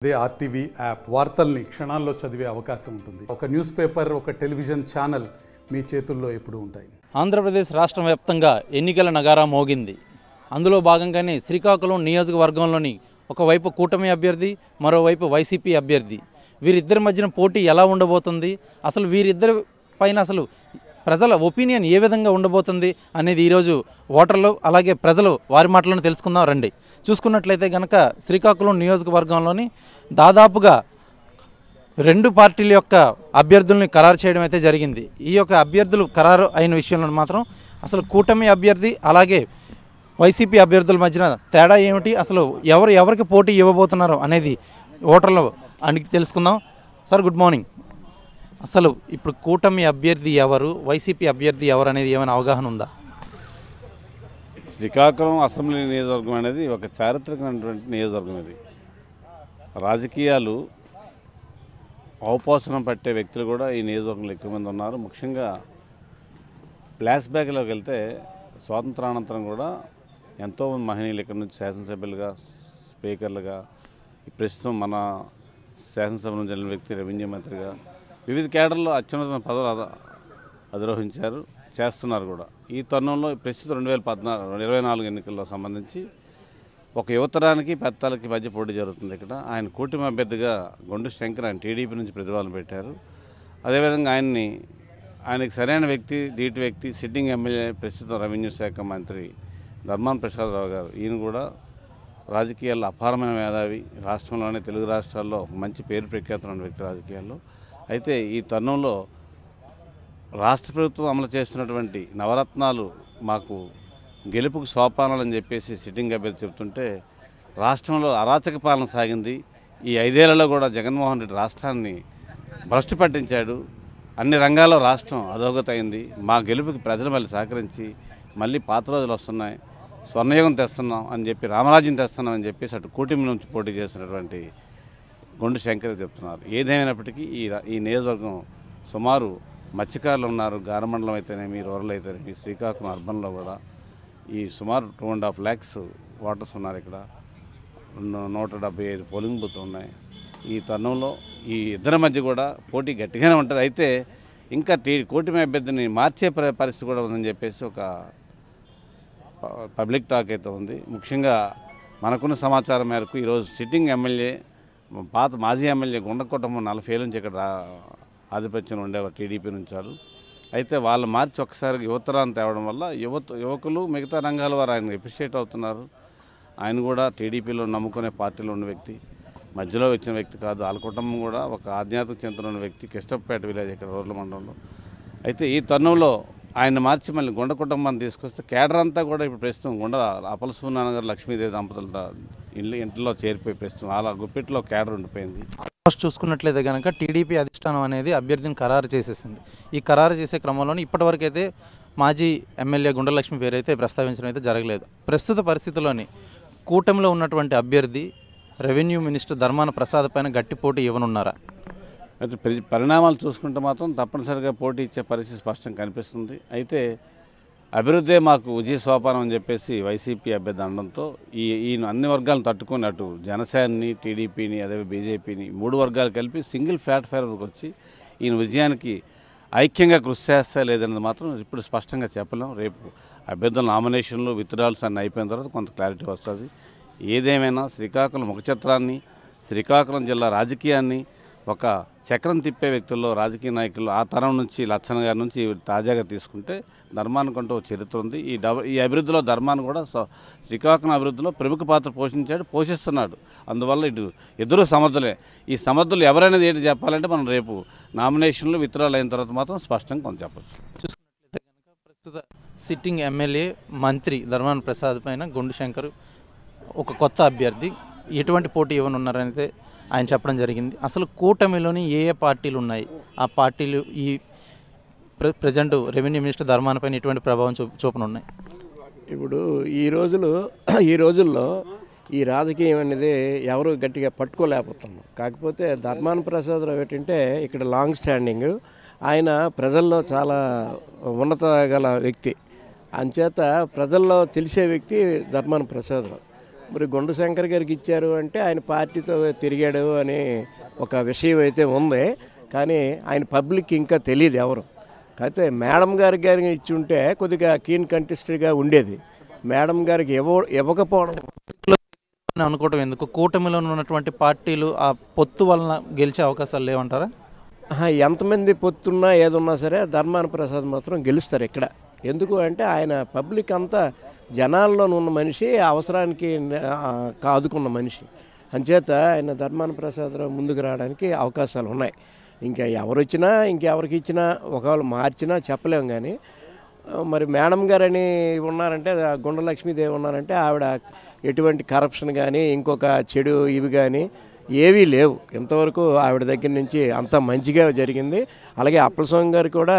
అదే RTV app వార్తల్ని క్షణాల్లో చదివే అవకాశం ఉంటుంది. ఒక న్యూస్ పేపర్, ఒక టెలివిజన్ ఛానల్ మీ చేతుల్లో ఎప్పుడూ ఉంటాయి. ఆంధ్రప్రదేశ్ రాష్ట్ర వ్యాప్తంగా ఎన్నికల నగారా మోగింది. అందులో భాగంగానే శ్రీకాకుళం నియోజకవర్గంలోని ఒకవైపు కూటమి అభ్యర్థి, మరోవైపు వైసీపీ అభ్యర్థి, వీరిద్దరి మధ్యన పోటీ ఎలా ఉండబోతుంది, అసలు వీరిద్దరి పైన అసలు ప్రజల ఒపీనియన్ ఏ విధంగా ఉండబోతుంది అనేది ఈరోజు ఓటర్లు అలాగే ప్రజలు వారి మాటలను తెలుసుకుందాం రండి. చూసుకున్నట్లయితే కనుక శ్రీకాకుళం నియోజకవర్గంలోని దాదాపుగా రెండు పార్టీల యొక్క అభ్యర్థుల్ని ఖరారు చేయడం అయితే జరిగింది. ఈ యొక్క అభ్యర్థులు ఖరారు అయిన విషయంలో మాత్రం అసలు కూటమి అభ్యర్థి అలాగే వైసీపీ అభ్యర్థుల మధ్యన తేడా ఏమిటి, అసలు ఎవరికి పోటీ ఇవ్వబోతున్నారు అనేది ఓటర్లు అడిగి తెలుసుకుందాం. Sir good morning. అసలు ఇప్పుడు కూటమి అభ్యర్థి ఎవరు, వైసీపీ అభ్యర్థి ఎవరు అనేది ఏమైనా అవగాహన ఉందా? శ్రీకాకుళం అసెంబ్లీ నియోజకవర్గం అనేది ఒక చారిత్రకమైనటువంటి నియోజకవర్గం. ఇది రాజకీయాలు అవపోసనం పట్టే వ్యక్తులు కూడా ఈ నియోజకవర్గంలో ఎక్కువ మంది ఉన్నారు. ముఖ్యంగా ఫ్లాష్ బ్యాక్లోకి వెళ్తే స్వాతంత్రానంతరం కూడా ఎంతోమంది మహనీయులు ఇక్కడ నుంచి శాసనసభ్యులుగా, స్పీకర్లుగా, ప్రస్తుతం మన శాసనసభ నుంచి వెళ్ళిన వ్యక్తి రెవెన్యూ మంత్రిగా వివిధ కేడర్లో అత్యున్నత పదవులు అధిరోహించారు, చేస్తున్నారు కూడా. ఈ తరుణంలో ప్రస్తుతం 2024 ఎన్నికల్లో సంబంధించి ఒక యువతరానికి పెద్దలకి మధ్య పోటీ జరుగుతుంది. ఇక్కడ ఆయన కూటమి అభ్యర్థిగా గొండు శంకర్ ఆయన టీడీపీ నుంచి ప్రతిపాదన పెట్టారు. అదేవిధంగా ఆయనకి సరైన వ్యక్తి, ధీటి వ్యక్తి, సిట్టింగ్ ఎమ్మెల్యే, ప్రస్తుతం రెవెన్యూ శాఖ మంత్రి ధర్మాన ప్రసాదరావు గారు. ఈయన కూడా రాజకీయాల్లో అపారమైన మేధావి, రాష్ట్రంలోనే తెలుగు రాష్ట్రాల్లో మంచి పేరు ప్రఖ్యాతులు ఉన్న వ్యక్తి రాజకీయాల్లో. అయితే ఈ తరుణంలో రాష్ట్ర ప్రభుత్వం అమలు చేస్తున్నటువంటి నవరత్నాలు మాకు గెలుపుకు సోపానాలని చెప్పేసి సిట్టింగ్ అభ్యర్థి చెప్తుంటే రాష్ట్రంలో అరాచక పాలన సాగింది. ఈ 5 ఏళ్లలో కూడా జగన్మోహన్ రెడ్డి రాష్ట్రాన్ని భ్రష్టు పట్టించాడు. అన్ని రంగాల్లో రాష్ట్రం అధోగతి అయింది. మా గెలుపుకి ప్రజలు మళ్ళీ సహకరించి మళ్ళీ పాత రోజులు వస్తున్నాయి, స్వర్ణయుగం తెస్తున్నాం అని చెప్పి, రామరాజ్యం తెస్తున్నాం అని చెప్పేసి అటు కూటమి నుంచి పోటీ చేసినటువంటి గొండు శంకర్ చెప్తున్నారు. ఏదేమైనప్పటికీ ఈ నియోజకవర్గం సుమారు మత్స్యకారులు ఉన్నారు. గారమండలం అయితేనేమి, రూరల్ అయితేనేమి, శ్రీకాకుళం అర్బన్లో కూడా ఈ సుమారు 2.5 lakhs ఓటర్స్ ఉన్నారు. ఇక్కడ 175 పోలింగ్ బూత్లు ఉన్నాయి. ఈ తరుణంలో ఈ ఇద్దరి మధ్య కూడా పోటీ గట్టిగానే ఉంటుంది. అయితే ఇంకా కూటమి అభ్యర్థిని మార్చే పరిస్థితి కూడా ఉందని చెప్పేసి ఒక పబ్లిక్ టాక్ అయితే ఉంది. ముఖ్యంగా మనకున్న సమాచారం మేరకు ఈరోజు సిట్టింగ్ ఎమ్మెల్యే, మాజీ ఎమ్మెల్యే గుండకుటుంబం 40 ఏళ్ళ నుంచి ఇక్కడ ఆధిపత్యం ఉండేవారు, టీడీపీ నుంచి వాళ్ళు. అయితే వాళ్ళు మార్చి ఒకసారి యువతరాన్ని తేవడం వల్ల యువకులు మిగతా రంగాల వారు ఆయన అప్రిషియేట్ అవుతున్నారు. ఆయన కూడా టీడీపీలో నమ్ముకునే పార్టీలో ఉన్న వ్యక్తి, మధ్యలో వచ్చిన వ్యక్తి కాదు. వాళ్ళ కుటుంబం కూడా ఒక ఆధ్యాత్మిక చింతన ఉన్న వ్యక్తి, కిష్టపేట విలేజ్ ఇక్కడ రూరల్ మండలంలో. అయితే ఈ తరుణంలో ఆయన మార్చి మళ్ళీ గుండ కుటుంబాన్ని తీసుకొస్తే కేడర్ అంతా కూడా ఇప్పుడు ప్రస్తుతం గుండ అప్పల సూర్యనారాయణ గారు, లక్ష్మీదేవి దంపతులతో ఇంట్లో చేరిపోయి ప్రస్తుతం అలా గుప్పిట్లో కేడర్ ఉండిపోయింది. ఫస్ట్ చూసుకున్నట్లయితే కనుక టీడీపీ అధిష్టానం అనేది అభ్యర్థిని ఖరారు చేసేసింది. ఈ ఖరారు చేసే క్రమంలోనే ఇప్పటివరకు అయితే మాజీ ఎమ్మెల్యే గుండలక్ష్మి పేరు అయితే ప్రస్తావించడం అయితే జరగలేదు. ప్రస్తుత పరిస్థితుల్లోని కూటమిలో ఉన్నటువంటి అభ్యర్థి రెవెన్యూ మినిస్టర్ ధర్మాన ప్రసాద్ పైన గట్టి పోటీ ఇవ్వనున్నారా? అయితే పరిణామాలు చూసుకుంటే మాత్రం తప్పనిసరిగా పోటీ ఇచ్చే పరిస్థితి స్పష్టంగా కనిపిస్తుంది. అయితే అభివృద్ధే మాకు విజయ సోపానం అని చెప్పేసి వైసీపీ అభ్యర్థి అనడంతో ఈయన అన్ని వర్గాలను తట్టుకొని అటు జనసేనని, టీడీపీని, అదే బీజేపీని 3 వర్గాలు కలిపి సింగిల్ ప్లాట్ఫామ్కి వచ్చి ఈయన విజయానికి ఐక్యంగా కృషి చేస్తా లేదన్నది మాత్రం ఇప్పుడు స్పష్టంగా చెప్పలేం. రేపు అభ్యర్థుల నామినేషన్లు, విత్డ్రాల్స్ అన్నీ అయిపోయిన తర్వాత కొంత క్లారిటీ వస్తుంది. ఏదేమైనా శ్రీకాకుళం ముఖచిత్రాన్ని, శ్రీకాకుళం జిల్లా రాజకీయాన్ని ఒక చక్రం తిప్పే వ్యక్తుల్లో, రాజకీయ నాయకులు ఆ తరం నుంచి లచ్చన గారి నుంచి తాజాగా తీసుకుంటే ధర్మానికంటూ ఒక చరిత్ర ఉంది. ఈ అభివృద్ధిలో ధర్మాన్ని కూడా శ్రీకాకుళం అభివృద్ధిలో ప్రముఖ పాత్ర పోషిస్తున్నాడు. అందువల్ల ఇద్దరు సమర్థులే. ఈ సమర్థులు ఎవరైనా ఏంటి చెప్పాలంటే మనం రేపు నామినేషన్లు, విత్డ్రాల్ అయిన తర్వాత మాత్రం స్పష్టంగా కొంత చెప్పచ్చు. చూసుకున్నట్లయితే కనుక ప్రస్తుత సిట్టింగ్ ఎమ్మెల్యే, మంత్రి ధర్మాన ప్రసాద్ పైన గుండు శంకర్ ఒక కొత్త అభ్యర్థి ఎటువంటి పోటీ ఇవ్వనున్నారనైతే ఆయన చెప్పడం జరిగింది. అసలు కూటమిలోని ఏ పార్టీలు ఉన్నాయి, ఆ పార్టీలు ఈ ప్రజెంట్ రెవెన్యూ మినిస్టర్ ధర్మాన పైన ఎటువంటి ప్రభావం చూపనున్నాయి? ఇప్పుడు ఈ రోజుల్లో ఈ రాజకీయం అనేది ఎవరు గట్టిగా పట్టుకోలేకపోతున్నాం. కాకపోతే ధర్మాన ప్రసాదరావు ఏంటంటే ఇక్కడ లాంగ్ స్టాండింగ్, ఆయన ప్రజల్లో చాలా ఉన్నత గల వ్యక్తి. అంచేత ప్రజల్లో తెలిసే వ్యక్తి ధర్మాన ప్రసాదరావు. మరి గుండు శంకర్ గారికి ఇచ్చారు అంటే ఆయన పార్టీతో తిరిగాడు అనే ఒక విషయం అయితే ఉంది. కానీ ఆయన పబ్లిక్ ఇంకా తెలియదు ఎవరు. కాకపోతే మేడం గారికి ఇచ్చి ఉంటే కొద్దిగా కీన్ కంటెస్టెడ్గా ఉండేది. మేడం గారికి ఇవ్వకపోవడం అనుకోవటం ఎందుకు? కూటమిలో ఉన్నటువంటి పార్టీలు ఆ పొత్తు వలన గెలిచే అవకాశాలు లేవంటారా? ఎంతమంది పొత్తున్నా ఏదున్నా సరే ధర్మాన ప్రసాద్ మాత్రం గెలుస్తారు ఇక్కడ. ఎందుకు అంటే ఆయన పబ్లిక్ అంతా జనాల్లో ఉన్న మనిషి, అవసరానికి ఆదుకున్న మనిషి. అంచేత ఆయన ధర్మాన ప్రసాదరావు ముందుకు రావడానికి అవకాశాలు ఉన్నాయి. ఇంకా ఎవరు వచ్చినా ఇంకెవరికి ఇచ్చినా ఒకవేళ మార్చినా చెప్పలేము. కానీ మరి మేడం గారని ఉన్నారంటే, గుండ లక్ష్మీదేవి ఉన్నారంటే ఆవిడ ఎటువంటి కరప్షన్ కానీ ఇంకొక చెడు ఇవి కానీ ఏవీ లేవు. ఇంతవరకు ఆవిడ దగ్గర నుంచి అంతా మంచిగా జరిగింది. అలాగే అప్పలస్వామి గారు కూడా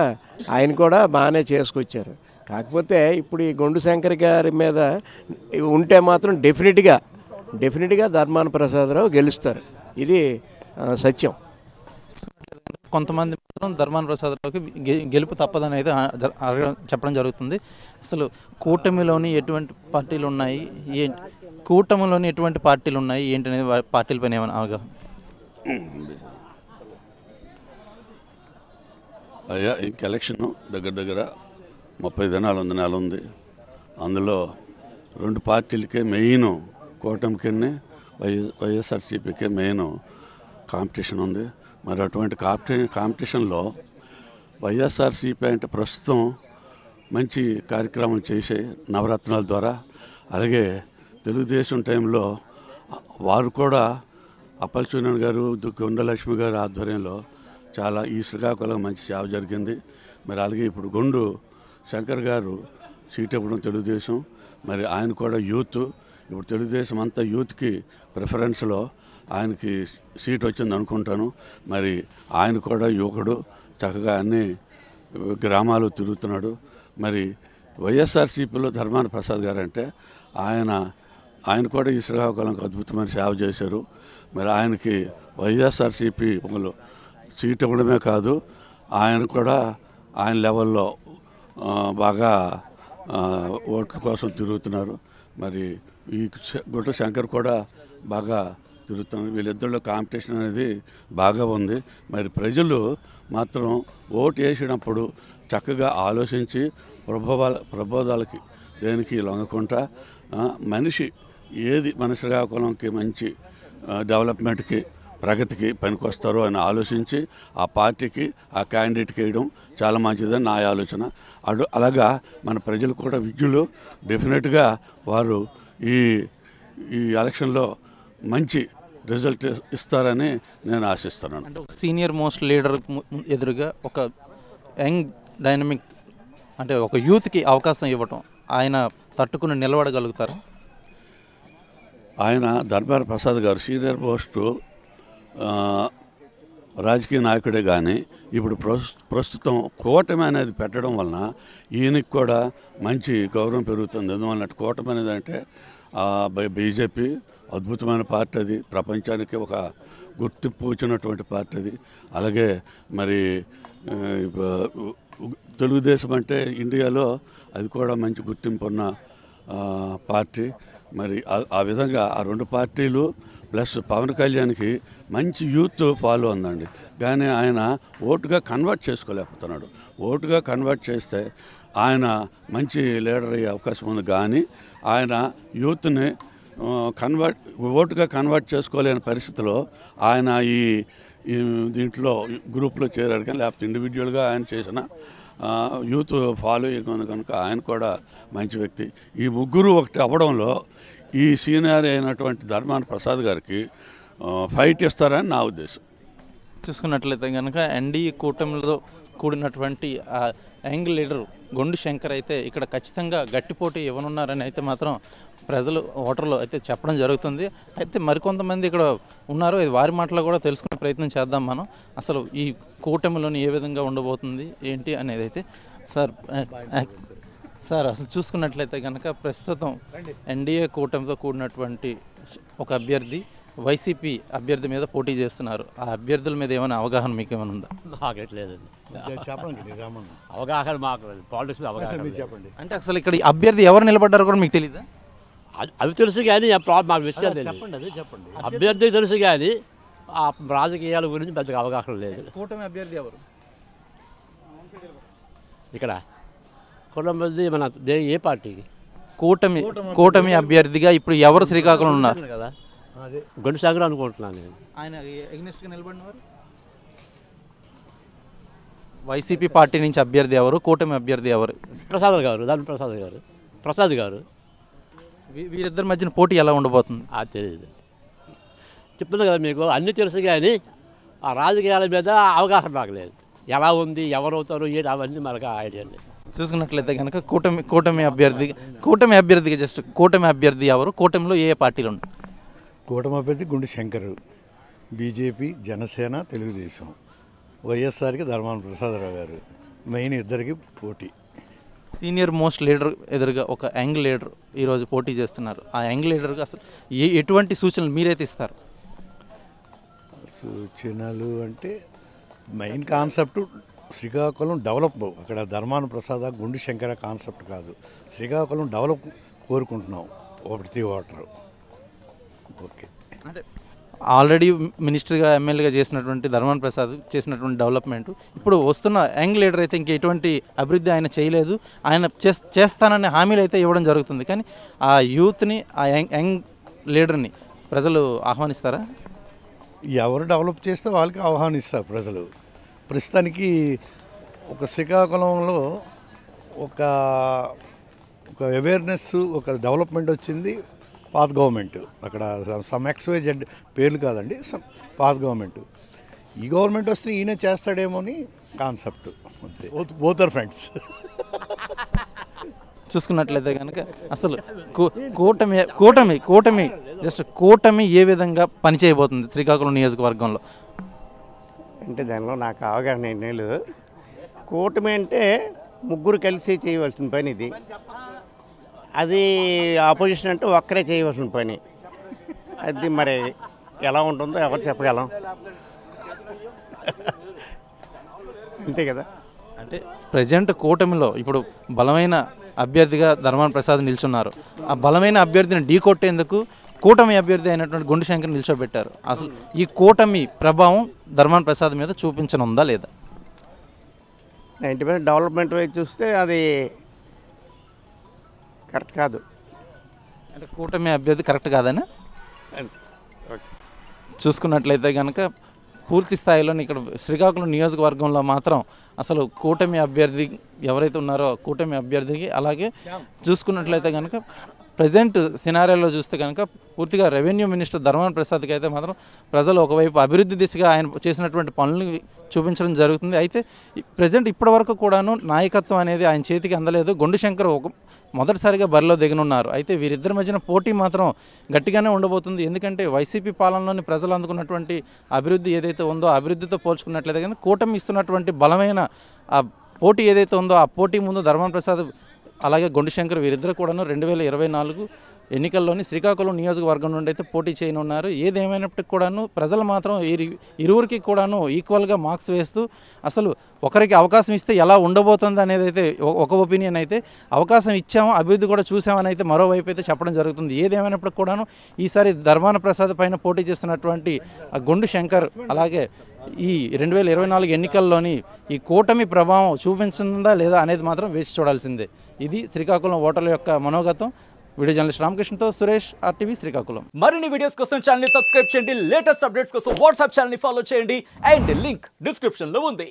ఆయన కూడా బాగానే చేసుకొచ్చారు. కాకపోతే ఇప్పుడు ఈ గుండు శంకర్ గారి మీద ఉంటే మాత్రం డెఫినెట్గా ధర్మాన ప్రసాదరావు గెలుస్తారు. ఇది సత్యం. కొంతమంది మాత్రం ధర్మాన ప్రసాదరావుకి గెలుపు తప్పదని అయితే చెప్పడం జరుగుతుంది. అసలు కూటమిలోని ఎటువంటి పార్టీలు ఉన్నాయి, కూటమిలోని ఎటువంటి పార్టీలు ఉన్నాయి ఏంటి అనేది పార్టీలపైన ఏమైనా అవగాహన? అయ్యా ఇంక ఎలక్షన్ దగ్గర 30 నెల ఉంది. అందులో 2 పార్టీలకే మెయిన్, కూటమికి వైఎస్ఆర్సీపీకే మెయిన్ కాంపిటీషన్ ఉంది. మరి అటువంటి కాంపిటీషన్లో వైఎస్ఆర్సీపీ అంటే ప్రస్తుతం మంచి కార్యక్రమం చేసే నవరత్నాల ద్వారా, అలాగే తెలుగుదేశం టైంలో వారు కూడా అప్పలసూర్య గారు, గుండలక్ష్మి గారు ఆధ్వర్యంలో చాలా ఈ శ్రీకాకుళం మంచి సేవ జరిగింది. మరి అలాగే ఇప్పుడు గుండు శంకర్ గారు సీట్ ఇవ్వడం తెలుగుదేశం, మరి ఆయన కూడా యూత్, ఇప్పుడు తెలుగుదేశం అంతా యూత్కి ప్రిఫరెన్స్లో ఆయనకి సీట్ వచ్చింది అనుకుంటాను. మరి ఆయన కూడా యువకుడు, చక్కగా అన్ని గ్రామాలు తిరుగుతున్నాడు. మరి వైఎస్ఆర్సీపీలో ధర్మాన ప్రసాద్ గారు అంటే ఆయన కూడా ఈ శ్రీకాకుళంకి అద్భుతమైన సేవ చేశారు. మరి ఆయనకి వైఎస్ఆర్సీపీ సీట్ ఇవ్వడమే కాదు, ఆయన కూడా ఆయన లెవెల్లో బాగా ఓట్ల కోసం తిరుగుతున్నారు. మరి ఈ గుట్ట శంకర్ కూడా బాగా తిరుగుతున్నారు. వీళ్ళిద్దరిలో కాంపిటీషన్ అనేది బాగా ఉంది. మరి ప్రజలు మాత్రం ఓటు వేసినప్పుడు చక్కగా ఆలోచించి ప్రబోధాలకి దేనికి లొంగకుండా మనిషి ఏది మన శ్రీకాకుళంకి మంచి డెవలప్మెంట్కి, ప్రగతికి పనికొస్తారో అని ఆలోచించి ఆ పార్టీకి, ఆ క్యాండిడేట్కి వేయడం చాలా మంచిదని నా ఆలోచన. అలాగా మన ప్రజలు కూడా విజ్ఞులు, డెఫినెట్గా వారు ఈ ఎలక్షన్లో మంచి రిజల్ట్ ఇస్తారని నేను ఆశిస్తున్నాను. అంటే సీనియర్ మోస్ట్ లీడర్ ఎదురుగా ఒక యంగ్ డైనమిక్ అంటే ఒక యూత్కి అవకాశం ఇవ్వటం, ఆయన తట్టుకుని నిలబడగలుగుతారు. ఆయన ధర్మాన ప్రసాద్ గారు సీనియర్ పోస్టు రాజకీయ నాయకుడే, కానీ ఇప్పుడు ప్రస్తుతం కూటమి అనేది పెట్టడం వలన ఈయనకి కూడా మంచి గౌరవం పెరుగుతుంది. ఎందువల్ల కూటమి అనేది అంటే బీజేపీ అద్భుతమైన పార్టీ, అది ప్రపంచానికి ఒక గుర్తింపు వచ్చినటువంటి పార్టీ అది. అలాగే మరి తెలుగుదేశం అంటే ఇండియాలో అది కూడా మంచి గుర్తింపు ఉన్న పార్టీ. మరి ఆ విధంగా ఆ 2 పార్టీలు ప్లస్ పవన్ కళ్యాణ్కి మంచి యూత్ ఫాలో ఉందండి. కానీ ఆయన ఓటుగా కన్వర్ట్ చేసుకోలేకపోతున్నాడు. ఓటుగా కన్వర్ట్ చేస్తే ఆయన మంచి లీడర్ అయ్యే అవకాశం ఉంది. కానీ ఆయన యూత్ని ఓటుగా కన్వర్ట్ చేసుకోలేని పరిస్థితిలో ఆయన ఈ దీంట్లో గ్రూప్లో చేరాడు. కానీ లేకపోతే ఇండివిజువల్గా ఆయన చేసిన యూత్ ఫాలోయింగ్ ఉంది కనుక ఆయన కూడా మంచి వ్యక్తి. ఈ ముగ్గురు ఒకటి అవ్వడంలో ఈ సీనియర్ అయినటువంటి ధర్మాన ప్రసాద్ గారికి ఫైట్ ఇస్తారని నా ఉద్దేశం. చూసుకున్నట్లయితే కనుక ఎన్డీఏ కూటమిలో కూడినటువంటి ఆ యంగ్ లీడర్ గుండు శంకర్ అయితే ఇక్కడ ఖచ్చితంగా గట్టి పోటీ ఇవ్వనున్నారని అయితే మాత్రం ప్రజలు ఓటర్లు అయితే చెప్పడం జరుగుతుంది. అయితే మరికొంతమంది ఇక్కడ ఉన్నారు, వారి మాటలో కూడా తెలుసుకునే ప్రయత్నం చేద్దాం మనం. అసలు ఈ కూటమిలోని ఏ విధంగా ఉండబోతుంది ఏంటి అనేది అయితే. సార్ అసలు చూసుకున్నట్లయితే కనుక ప్రస్తుతం ఎన్డీఏ కూటమితో కూడినటువంటి ఒక అభ్యర్థి వైసీపీ అభ్యర్థి మీద పోటీ చేస్తున్నారు. ఆ అభ్యర్థుల మీద ఏమైనా అవగాహన మీకు ఏమైనా ఉందా? నాకెట్లేదండి, అవగాహన మాకు పాలిటిక్స్ అవగాహన చెప్పండి. అంటే అసలు ఇక్కడ అభ్యర్థి ఎవరు నిలబడ్డారో కూడా మీకు తెలీదా? అవి తెలుసు కానీ ఆ ప్రాబ్లం మాకు విషయాలు తెలియదు. చెప్పండి, అదే చెప్పండి. అభ్యర్థి తెలుసు కానీ ఆ రాజకీయాల గురించి పెద్దగా అవగాహన లేదు. కూటమి అభ్యర్థి ఎవరు? ఇక్కడ కొంతమంది మన ఏ పార్టీకి కూటమి అభ్యర్థిగా ఇప్పుడు ఎవరు శ్రీకాకుళం ఉన్నారు కదా, గొండు సాగర్ అనుకుంటున్నాను నేను. ఆయన ఎగ్నెస్ట్గా నిలబడినవారు వైసీపీ పార్టీ నుంచి అభ్యర్థి ఎవరు, కూటమి అభ్యర్థి ఎవరు? ప్రసాద్ గారు, దాని ప్రసాద్ గారు. వీరిద్దరి మధ్యన పోటీ ఎలా ఉండబోతుంది? అది తెలియదు. చెప్తున్నా కదా మీకు, అన్నీ తెలుసు కానీ ఆ రాజకీయాల మీద అవగాహన రాగలేదు. ఎలా ఉంది, ఎవరు అవుతారు, ఏంటి అవన్నీ మనకు ఐడియా లేదు. చూసుకున్నట్లయితే కనుక కూటమి అభ్యర్థిగా జస్ట్ కూటమి అభ్యర్థి ఎవరు, కూటమిలో ఏ పార్టీలు ఉన్నాయి? కూటమి అభ్యర్థి గుండు శంకర్, బీజేపీ, జనసేన, తెలుగుదేశం. వైఎస్ఆర్కి ధర్మాన ప్రసాదరావు గారు. మెయిన్ ఇద్దరికి పోటీ. సీనియర్ మోస్ట్ లీడర్ ఎదురుగా ఒక యంగ్ లీడర్ ఈరోజు పోటీ చేస్తున్నారు. ఆ యంగ్ లీడర్గా అసలు ఎటువంటి సూచనలు మీరైతే ఇస్తారు? సూచనలు అంటే మెయిన్ కాన్సెప్ట్ శ్రీకాకుళం డెవలప్. అక్కడ ధర్మాన ప్రసాద, గుండు శంకర కాన్సెప్ట్ కాదు, శ్రీకాకుళం డెవలప్ కోరుకుంటున్నాం ప్రతి ఓటరు. ఓకే, అంటే ఆల్రెడీ మినిస్టర్గా ఎమ్మెల్యేగా చేసినటువంటి ధర్మాన ప్రసాద్ చేసినటువంటి డెవలప్మెంట్, ఇప్పుడు వస్తున్న యంగ్ లీడర్ అయితే ఇంక ఎటువంటి అభివృద్ధి ఆయన చేయలేదు. ఆయన చేస్తాననే హామీలు అయితే ఇవ్వడం జరుగుతుంది. కానీ ఆ యూత్ని, ఆ యంగ్ లీడర్ని ప్రజలు ఆహ్వానిస్తారా? ఎవరు డెవలప్ చేస్తే వాళ్ళకి ఆహ్వానిస్తారు ప్రజలు. ప్రస్తుతానికి ఒక శ్రీకాకుళంలో ఒక అవేర్నెస్, ఒక డెవలప్మెంట్ వచ్చింది పాత గవర్నమెంట్. అక్కడ సమ్ XYZ పేర్లు కాదండి, పాత గవర్నమెంట్. ఈ గవర్నమెంట్ వస్తే ఈయన చేస్తాడేమో అని కాన్సెప్ట్. అంతే, బోత్ ఆర్ ఫ్రెండ్స్. చూసుకున్నట్లయితే కనుక అసలు కూటమి ఏ విధంగా పనిచేయబోతుంది శ్రీకాకుళం నియోజకవర్గంలో? అంటే దానిలో నాకు అవగాహన ఏం లేదు. కూటమి అంటే ముగ్గురు కలిసి చేయవలసిన పని ఇది. అది ఆపోజిషన్ అంటే ఒక్కరే చేయవలసిన పని. అది మరి ఎలా ఉంటుందో ఎవరు చెప్పగలం, అంతే కదా. అంటే ప్రజెంట్ కూటమిలో ఇప్పుడు బలమైన అభ్యర్థిగా ధర్మాన ప్రసాద్ నిల్చున్నారు. ఆ బలమైన అభ్యర్థిని ఢీకొట్టేందుకు కూటమి అభ్యర్థి అయినటువంటి గుండు శంకర్ నిల్చోబెట్టారు. అసలు ఈ కూటమి ప్రభావం ధర్మాన ప్రసాద్ మీద చూపించనుందా లేదా? 90% డెవలప్మెంట్ వైపు చూస్తే అది కరెక్ట్ కాదు. అంటే కూటమి అభ్యర్థి కరెక్ట్ కాదని చూసుకున్నట్లయితే కనుక పూర్తి స్థాయిలో ఇక్కడ శ్రీకాకుళం నియోజకవర్గంలో మాత్రం అసలు కూటమి అభ్యర్థి ఎవరైతే ఉన్నారో కూటమి అభ్యర్థికి, అలాగే చూసుకున్నట్లయితే కనుక ప్రజెంట్ సినారియోలో చూస్తే కనుక పూర్తిగా రెవెన్యూ మినిస్టర్ ధర్మాన ప్రసాద్కి అయితే మాత్రం ప్రజలు ఒకవైపు అభివృద్ధి దిశగా ఆయన చేసినటువంటి పనులు చూపించడం జరుగుతుంది. అయితే ప్రజెంట్ ఇప్పటి వరకు కూడాను నాయకత్వం అనేది ఆయన చేతికి అందలేదు. గుండు శంకర్ మొదటిసారిగా బరిలో దిగనున్నారు. అయితే వీరిద్దరి మధ్యన పోటీ మాత్రం గట్టిగానే ఉండబోతుంది. ఎందుకంటే వైసీపీ పాలనలోని ప్రజలు అందుకున్నటువంటి అభివృద్ధి ఏదైతే ఉందో అభివృద్ధితో పోల్చుకున్నట్లయితే కానీ కూటమి ఇస్తున్నటువంటి బలమైన ఆ పోటీ ఏదైతే ఉందో ఆ పోటీ ముందు ధర్మాన ప్రసాద్ అలాగే గుండు శంకర్ వీరిద్దరు కూడాను 2024 ఎన్నికల్లోని శ్రీకాకుళం నియోజకవర్గం నుండి అయితే పోటీ చేయనున్నారు. ఏదేమైనప్పటికీ కూడాను ప్రజలు మాత్రం ఇరువురికి కూడాను ఈక్వల్గా మార్క్స్ వేస్తూ అసలు ఒకరికి అవకాశం ఇస్తే ఎలా ఉండబోతుంది అనేది అయితే ఒక ఒపీనియన్ అయితే, అవకాశం ఇచ్చాము అభివృద్ధి కూడా చూసామని అయితే మరోవైపు అయితే చెప్పడం జరుగుతుంది. ఏదేమైనప్పటికీ కూడాను ఈసారి ధర్మాన ప్రసాద్ పైన పోటీ చేస్తున్నటువంటి గుండు శంకర్ అలాగే ఈ 2024 ఎన్నికల్లోని ఈ కూటమి ప్రభావం చూపించిందా లేదా అనేది మాత్రం వేచి చూడాల్సిందే. ఇది శ్రీకాకుళం ఓటర్ల యొక్క మనోగతం. వీడియో జర్నలిస్ట్ రామకృష్ణతో సురేష్, RTV శ్రీకాకుళం. మరిన్ని వీడియోస్ కోసం ఛానల్ ని సబ్స్క్రైబ్ చేయండి. లేటెస్ట్ అప్డేట్స్ కోసం వాట్సాప్ ఛానల్ ని ఫాలో చేయండి. అండ్ లింక్ డిస్క్రిప్షన్ లో ఉంది.